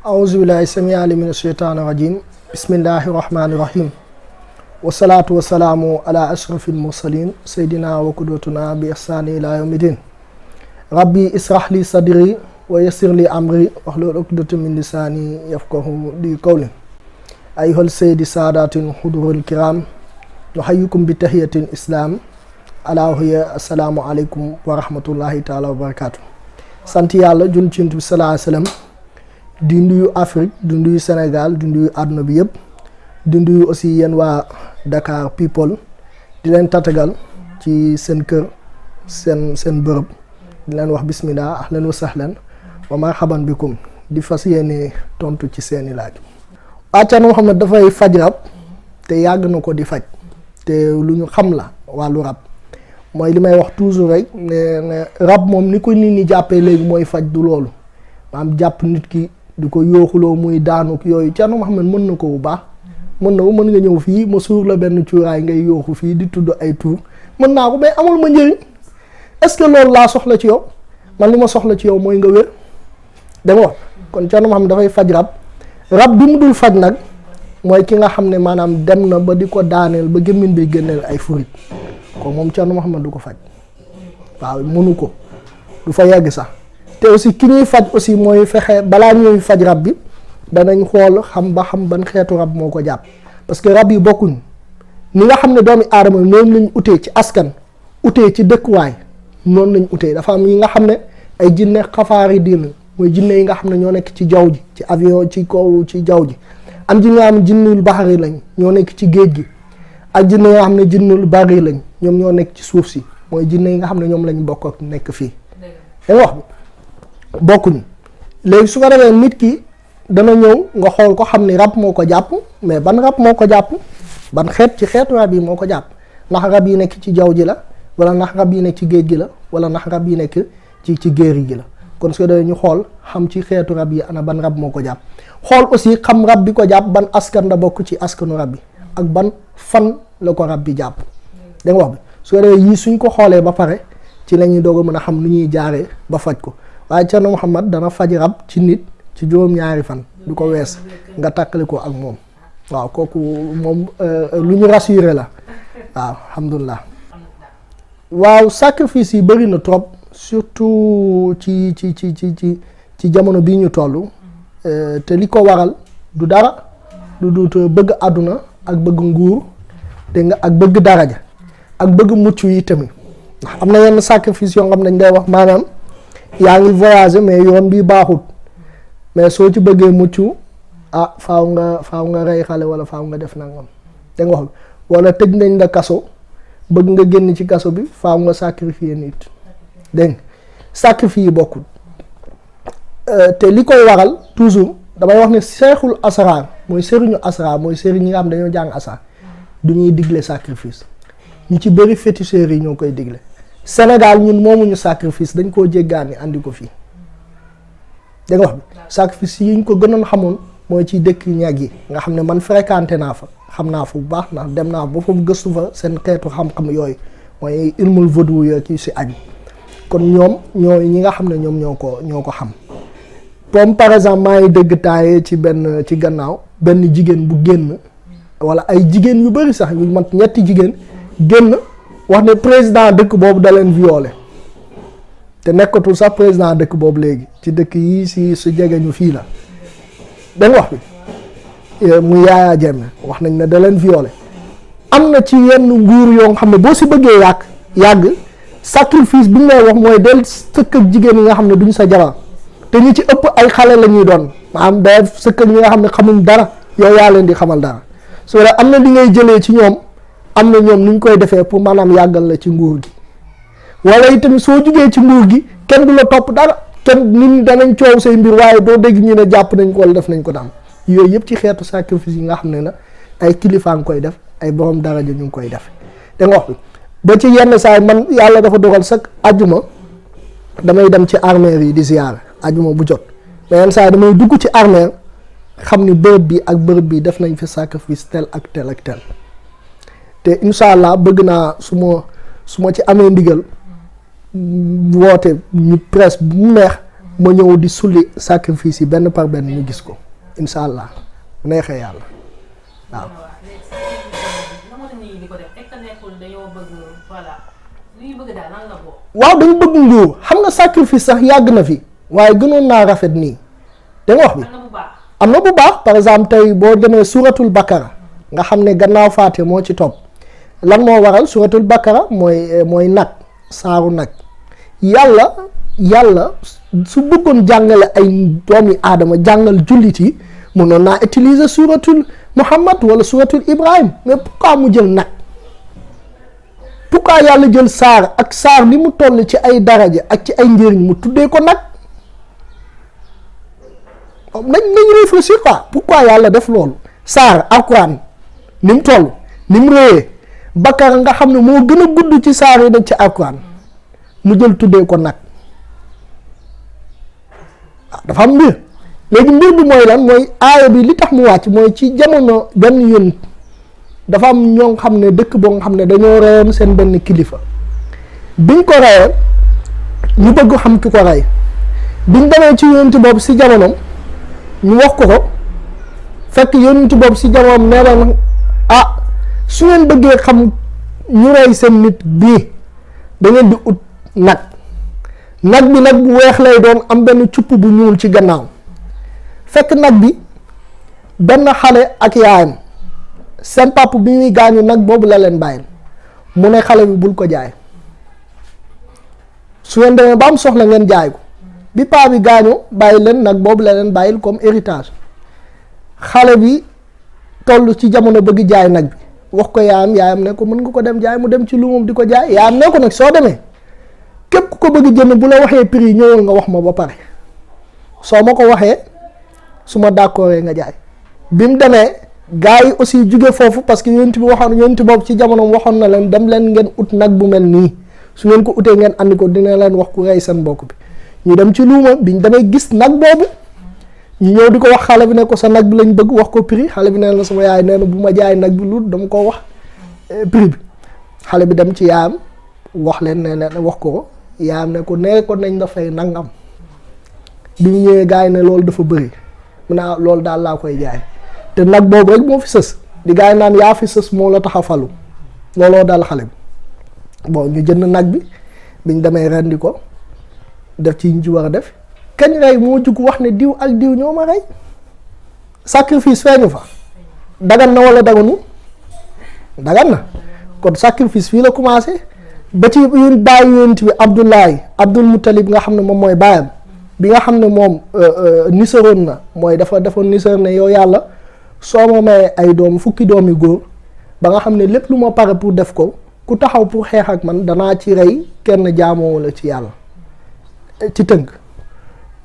أعوذ بالله السميع العليم من الشيطان الرجيم بسم الله الرحمن الرحيم والصلاة والسلام على أشرف المرسلين سيدنا وقدوتنا بإحسان إلى يوم الدين ربي اشرح لي صدري ويسر لي أمري واحلل عقدة من لساني يفقهوا قولي أيها السيد السادات الحضور الكرام نحييكم بتحية الإسلام ألا وهي السلام عليكم ورحمة الله تعالى وبركاته sant yàlla jun ci Yonent bi sallallahu alayhi wasallam di nuyu Afrique di nuyu Sénégal di nuyu àdduna bi yëpp di nuyu aussi yéen waa Dakar people di leen tatagal ci seen kër seen bërëb di leen wax bismillah ahlan wa sahlan wa marhaban bikum di fas yéene tontu ci seeni laaj. Thierno Mohamed dafay faj rab te yàgg na ko di faj te lu ñu xam la wàllu rab mooy li may wax toujours rek ne rab moom ni ko nit ñi jàppee léegi mooy faj du loolu maanaam jàpp nit ki di ko yooxuloo muy daanuk yooyu Thierno Mohamed mën na ko bu baax mën nga ñëw fii ma suur la benn cuuraay ngay yooxu fii di tudd ay tuur mën naa ko mais amul ma njëriñ est-ce que loolu laa soxla ci yow man li ma soxla ci yow mooy nga wér danga wax kon Thierno Mohamed dafay faj rab bi mu dul faj nag mooy ki nga xam ne maanaam dem na ba di ko daaneel ba gémmiñ bi génneel ay furit ko moom Thierno Mohamed du ko faj waaw mënu ko du fa yegg sax te aussi ki ñuy faj aussi mooy fexe balaa ñuy faj rab bi danañ xool xam ban xeetu rab moo ko jàpp parce que rab yi bokkuñ ni nga xam ne doomi aadama noonu lañ utee ci askan utee ci dëkkuwaay noonu lañ utee dafa am yi nga xam ne ay jinne xafaari diin mooy jinne yi nga xam ne ñoo nekk ci jaww ji ci avion ci kaw ci jaww ji am jinne nga xam ne jinnul baxari lañ ñoo nekk ci géej gi ak jinne nga xam ne jinnul bari lañ ñoom ñoo nekk ci suuf si mooy jinne yi nga xam ne ñoom lañ bokk ak nekk fii dañ wax bi bokkuñu léegi su ko defee nit ki dana ñëw nga xool ko xam ni rab moo ko jàpp mais ban rab moo ko jàpp ban xeet ci xeetu rab yi moo ko jàpp ndax rab yi nekk ci jaww ji la wala ndax rab yi nekk ci géej gi la wala ndax rab yi nekk ci géeri gi la kon su ko defee ñu xool xam ci xeetu rab yi ana ban rab moo ko jàpp xool aussi xam rab bi ko jàpp ban askan la bokk ci askanu rab bi ak ban fan la ko rab bi jàpp da nga wax bi su ko defee yii suñ ko xoolee ba pare ci la ñuy doog a mën a xam nu ñuy jaaree ba faj ko waaye Thierno Mohamed dana faj rab ci nit ci juróom-ñaari fan du ko wees nga takkali ko ak moom waaw kooku moom lu ñu rassuré la waaw alhamdulilah waaw sacrifice yi bëri na trop surtout ci jamono bii ñu toll te li ko waral du dara du bëgg àdduna ak bëgg nguur te nga ak bëgg daraja ak bëgg mucc yi tamit ndax am na yenn sacrifice yoo xam ne dañ day wax maanaam yaa ngi voyager mais yoon bi baaxut mais soo ci bëggee mucc faaw nga rey xale wala faaw nga def nangam da nga wax wala tëj nañ la kaso bëgg nga génn ci kaso bi faaw nga sacrifier nit dégg nga sacrifice yi bokkul te li koy waral toujours damay wax ne seexul asraar mooy sëriñu asraar mooy sëriñ ñi nga xam dañoo jàng asraar du ñuy digle sacrifice ñu ci bëri féticheurs yi ñoo koy digle Sénégal ñun moomuñu sacrifice dañ koo jéggaani andi ko fii da nga wax bi sacrifice yi ñu ko gënoon xamoon mooy ci dëkk ñag yi nga xam ne man fréquenté naa fa xam naa fa bu baax ndax dem naa ba foofu gëstu fa seen xeetu xam-xam yooyu mooy ilmul vaudou yooyu ci si aju kon ñoom ñooy ñi nga xam ne ñoom ñoo ko xam comme par exemple maa ngi dégg taaye ci gannaaw benn jigéen bu génn wala ay jigéen yu bëri sax yu mat ñetti jigéen génn wax ne président dëkk boobu da leen violé te nekkatul sax président dëkk boobu léegi ci dëkk yi si su jege ñu fii la da nga wax bi mu Yaya Jammeh wax nañ ne da leen violé am na ci yenn nguur yoo nga xam ne boo si bëggee yàgg sacrifice bi ñu lay wax mooy del sëkk ak jigéen yi nga xam ne duñ sa jabar te ñi ci ëpp ay xale la ñuy doon maanaam day sëkk ak ñi nga xam ne xamuñ dara yow yaa leen di xamal dara su dee am na li ngay jëlee ci ñoom am na ñoom ni ñu koy defee pour maanaam yàggal la ci nguur gi wala itamit soo jugee ci nguur gi kenn du la topp dara kenn nit ñi danañ coow say mbir waaye doo dégg ñu ne jàpp nañ ko wala def nañ ko daam yooyu yëpp ci xeetu sacrifice yi nga xam ne la ay kilifa nga koy def ay borom daraja ñu ngi koy def da nga wax bi ba ci yenn saa man yàlla dafa dogal sax ajuma damay dem ci armeel yi di ziyaara ajuma bu jot mais yenn saa damay dugg ci armeel xam ni bërëb bi ak bërëb bi def nañ fi sacrifice tel ak tel ak tel te incha allah bëgg naa su ma ci amee ndigal woote ñu presse bu mu neex ma ñëw di sulli sacrifice yi benn par benn ñu gis ko incha allah bu neexee yàlla waaw. waaw dañu bëgg nguur xam nga sacrifice sax yàgg na fi waaye gënoon naa rafet nii da nga wax bi am na bu baax par exemple tey boo demee suratul bakara nga xam ne gannaaw faate moo ci topp lan moo waral suratul bakara mooy nag saaru nag yàlla su bëggoon jàngale ay doomi aadama jàngal jullit yi mënoon naa utiliser suratul muhammad wala suratul ibrahim mais pourquoi mu jël nag pourquoi yàlla jël saar ak saar li mu toll ci ay daraja ak ci ay njëriñ mu tuddee ko nag nañ réfléchir quoi pourquoi yàlla def loolu saar alquran ni mu toll ni mu réyee bakara nga xam ne moo gën a gudd ci saar yi nag ci alquran mu jël tuddee ko nag dafa am mbir léegi mbir bi mooy lan mooy aaya bi li tax mu wàcc mooy ci jamono benn yoon dafa am ñoo xam ne dëkk boo nga xam ne dañoo reyoon seen benn kilifa biñ ko reyee ñu bëgg xam ki ko rey biñ demee ci yonent boobu si jamonoom ñu wax ko fekk yonent boobu si jamonoom nee leen su ngeen bëggee xam ñu rey seen nit bii da ngeen di ut nag bi nag bu weex lay doon am benn cupp bu ñuul ci gannaaw fekk nag bi benn xale ak yaayam seen papa bi ñuy gaañu nag boobu la leen bàyyil mu ne xale bi bul ko jaay su ngeen demee ba am soxla ngeen jaay ko bi paa bi gaañu bàyyi leen nag boobu la leen bàyyil comme héritage xale bi toll ci jamono bëgg jaay nag bi wax ko yaayam ne ko mën nga ko dem jaay mu dem ci lumam di ko jaay yaayam ne ko nag soo demee képp ku ko bëgg jënd bu la waxee prix ñëwal nga wax ma ba pare soo ma ko waxee su ma d'accordee nga jaay bi mu demee gars yi aussi jóge foofu parce que yonent boobu ci jamonoom waxoon na leen dem leen ngeen ut nag bu mel nii su ngeen ko utee ngeen andi ko dina leen wax ku rey seen mbokk bi ñu dem ci luuma biñ demee gis nag boobu ñu ñëw di ko wax xale bi ne ko sa nag bi lañ bëgg wax ko prix xale bi nee na sama yaay nee na bu ma jaay nag bi lu dama ko wax prix bi xale bi dem ci yaayam wax leen ne leen wax ko yaayam ne ko nee ko nañ la fay nangam bi mu ñëwee gars yi ne loolu dafa bëri mu ne loolu daal laa koy jaay te nag boobu rek moo fi sës di gars yi naan yaa fi sës moo la tax a falu looloo daal xale bi bon ñu jënd nag bi biñ demee rendi ko def ci ñu ci war a def kañ rey moo jug wax ne diw ak diw ñoo ma rey sacrifice feeñu fa dagan na wala daganu dagan na kon sacrifice fii la commencé ba ci yun bàyyi yonent bi Abdul Muttalib nga xam ne moom mooy baayam bi nga xam ne moom nisaroon na mooy dafa nisar ne yow yàlla soo ma mayee ay doom fukki doom yu góor ba nga xam ne lépp lu ma pare pour def ko ku taxaw pour xeex ak man danaa ci rey kenn jaamoo wala ci yàlla ci tënk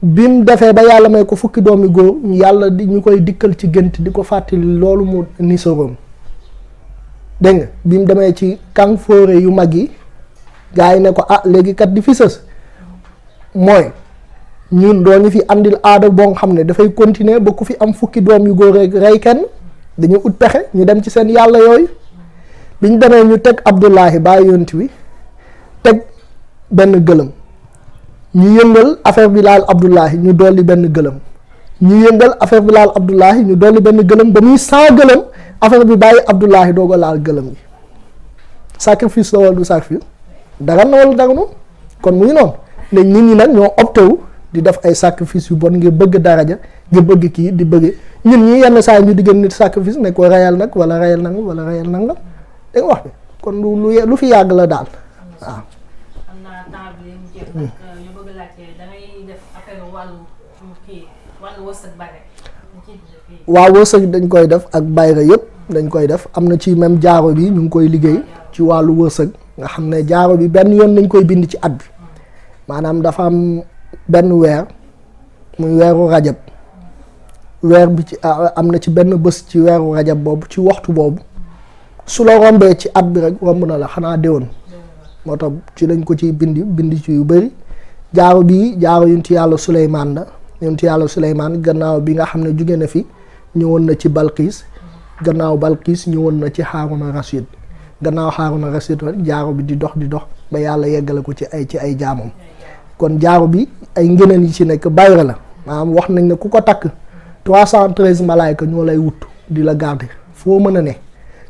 bi mu defee ba yàlla may ko fukki doom yu góor yàlla di ñu koy dikkal ci gént di ko fàttali loolu mu nisaroon dégg nga bi mu demee ci kàng fóore yu mag yi gars yi ne ko léegi kat di fi sës mooy ñun doo ñu fi andil aada boo nga xam ne dafay continuer ba ku fi am fukki doom yu góor rek rey kenn dañu ut pexe ñu dem ci seen yàlla yooyu bi ñu demee ñu teg Abdullahi bàyyi yonent wi teg benn gëlëm ñu yëngal affaire bi laal Abdullahi ñu dolli benn gëlëm ñu yëngal affaire bi laal Abdullahi ñu dolli benn gëlëm ba muy 100 gëlëm affaire bi bàyyi Abdullahi doog a laal gëlëm gi sacrifice la wala du sacrifice dagan na wala daganu kon mu ngi noonu léegi nit ñi nag ñoo opté wu di def ay sacrifice yu bon ngir bëgg daraja ngir bëgg kii di bëgg ñun ñi yenn saa ñu diggal nit sacrifice ne ko reyal nag wala reyal nangam wala reyal nangam da nga wax bi kon lu fi yàgg la daal waaw. waaw wërsëg dañ koy def ak bayra yëpp dañ koy def am na ci même jaaro bi ñu ngi koy liggéey ci wàllu wërsëg nga xam ne jaaro bi benn yoon nañ koy bind ci at bi maanaam dafa am benn weer muy weeru rajab weer bi ci am na ci benn bés ci weeru rajab boobu ci waxtu boobu su la rombee ci at bi rek romb na la xanaa déwoon moo tax ci lañ ko ciy bind ci yu bëri jaaro bii jaaro yonent yàlla Suleymaan la yonent yàlla Suleymaan gannaaw bi nga xam ne jóge na fi ñëwoon na ci Balqiis gannaaw Balqiis ñëwoon na ci Haaruna Rashid gannaaw Haaruna Rashid jaaro bi di dox ba yàlla yeggale ko ci ay jaamam kon jaaro bi ay ngëneel yi ci nekk bayra la maanaam wax nañ ne ku ko takk 313 malaayka ñoo lay wut di la garder foo mën a ne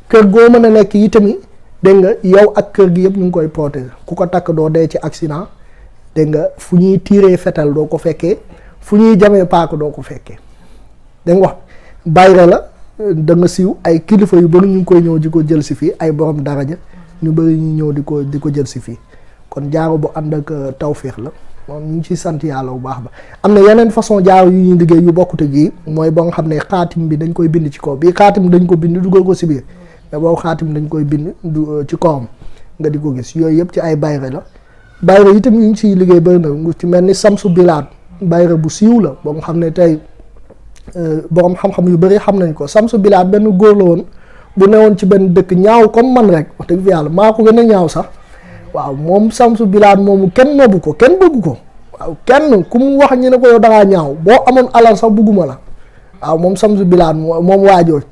kër goo mën a nekk yi tamit dégg nga yow ak kër gi yëpp ñu ngi koy protéger ku ko takk doo dee ci accident dégg nga fu ñuy tiiree fetal doo ko fekkee fu ñuy jamee paaka doo ko fekkee dégg nga wax bayra la da nga siiw ay kilifa yu bëri ñu ngi koy ñëw di ko jël si fii ay borom daraja ñu bëri ñu ñëw di ko jël si fii kon jaaro bu ànd ak tawféex la moom ñu ngi ciy sant yàlla bu baax ba am na yeneen façon jaaro yu ñuy liggéey yu bokkute gi mooy ba nga xam ne xaatim bi dañ koy bind ci kaw bii xaatim dañ ko bind dugal ko si biir mais boobu xaatim dañ koy bind ci kawam nga di ko gis yooyu yëpp ci ay bayre la bayre yi tamit ñu ngi ciy liggéey bëri na ngu ci mel ni samsu bilaat bayre bu siiw la ba nga xam ne tey borom xam-xam yu bëri xam nañ ko samsu bilaat benn góor la woon bu newoon ci benn dëkk ñaaw comme man rek wax dëgg fi yàlla maa ko gën a ñaaw sax waaw moom samsu bilaat moomu kenn nobbu ko kenn bëggu ko waaw kenn ku mu wax ñu ne ko yow dangaa ñaaw boo amoon alal sax bëgguma la waaw moom samsu bilaat moom waajooj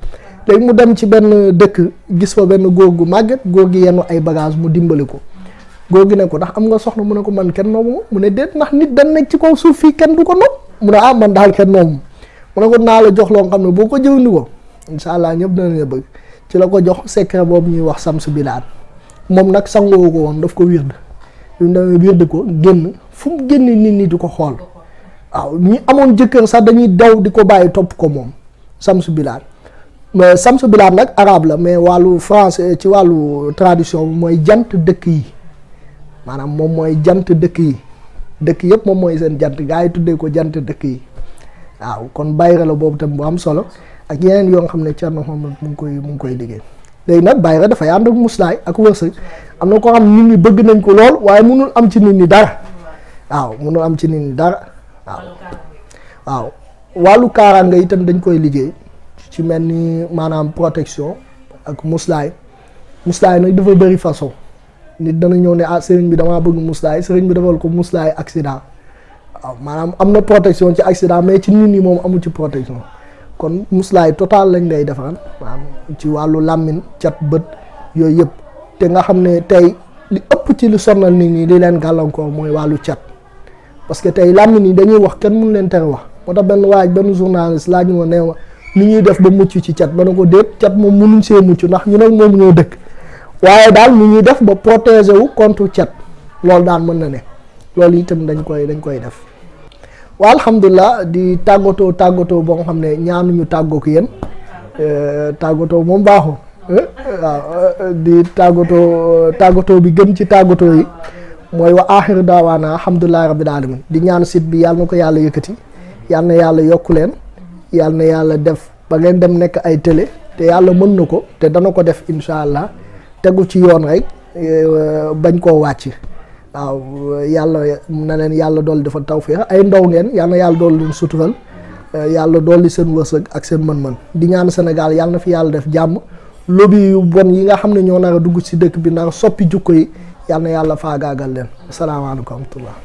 léegi mu dem ci benn dëkk gis fa benn góor gu màgget góor gi yenn ay bagage mu dimbali ko góor gi ne ko ndax am nga soxna mu ne ko man kenn noomu ma mu ne déet ndax nit dañ nekk ci kaw suuf fii kenn du ko nopp mu ne man daal kenn noomu mu ne ko naa la jox loo xam ne boo ko jëfandikoo incha allah ñëpp danañ la bëgg ci la ko jox secret boobu ñuy wax samsu bilaat moom nag sangoo ko woon daf ko wird yu demee wird ko génn fu mu génn nit ñi di ko xool waaw ñi amoon jëkkër sax dañuy daw di ko bàyyi topp ko moom samsu bilaat mais samsu bilaat nag arabe la mais wàllu français ci wàllu tradition bi mooy jant dëkk yi maanaam moom mooy jant dëkk yi dëkk yëpp moom mooy seen jant gaa yi tuddee ko jant dëkk yi waaw kon bayra la boobu tam bu am solo ak yeneen yoo nga xam ne Thierno Mohamed mu ngi koy liggéey léegi nag bayra dafay ànd ak muslaay ak wërsëg am na koo xam nit ñi bëgg nañ ko lool waaye mënul am ci nit ñi dara waaw mënul am ci nit ñi dara waaw wàllu kaaraange itam dañ koy liggéey ci mel ni maanaam protection ak muslaay nag dafa bëri façon nit dana ñëw ne sëriñ bi damaa bëgg muslaay sëriñ bi defal ko muslaay accident waaw maanaam am na protection ci accident mais ci nit ñi moom amul ci protection kon muslaay total lañ lay defal maanaam ci wàllu làmmiñ cat bët yooyu yëpp te nga xam ne tey li ëpp ci lu sonal nit ñi li leen gàllankoor mooy wàllu cat parce que tey làmmiñ yi dañuy wax kenn mënu leen tere wax moo tax benn journaliste laaj ma ne ni ñuy def ba mucc ci cat ba ne ko déet cat moom mënuñ see mucc ndax ñu nag moom ñoo dëkk waaye daal ni ñuy def ba protéger wu contre cat loolu daal mën na ne loolu itam dañ koy def waaw alhamdulilah di tàggatoo boo nga xam ne ñaanuñu tàggoo ko yéen tàggatoo moom baaxul waaw di tàggatoo bi gën ci tàggatoo yi mooy wa aaxiru daawaana alhamdulillahi rabbil alamin di ñaan site bi yàlla na ko yàlla yëkkati yàlla na yàlla yokku leen yàlla na yàlla def ba ngeen dem nekk ay télé te yàlla mën na ko te dana ko def incha allah tegu ci yoon rek bañ koo wàcc waaw yàlla na leen yàlla dool dafa tawfeex ay ndaw ngeen yàlla na yàlla dool leen sutural yàlla dolli seen wërsëg ak seen mën-mën di ñaan Sénégal yàlla na fi yàlla def jàmm lobby yu bon yi nga xam ne ñoo nar a dugg ci dëkk bi nar a soppi jukko yi yàlla na yàlla faagaagal leen asalaamaaleykum wa rahmatullah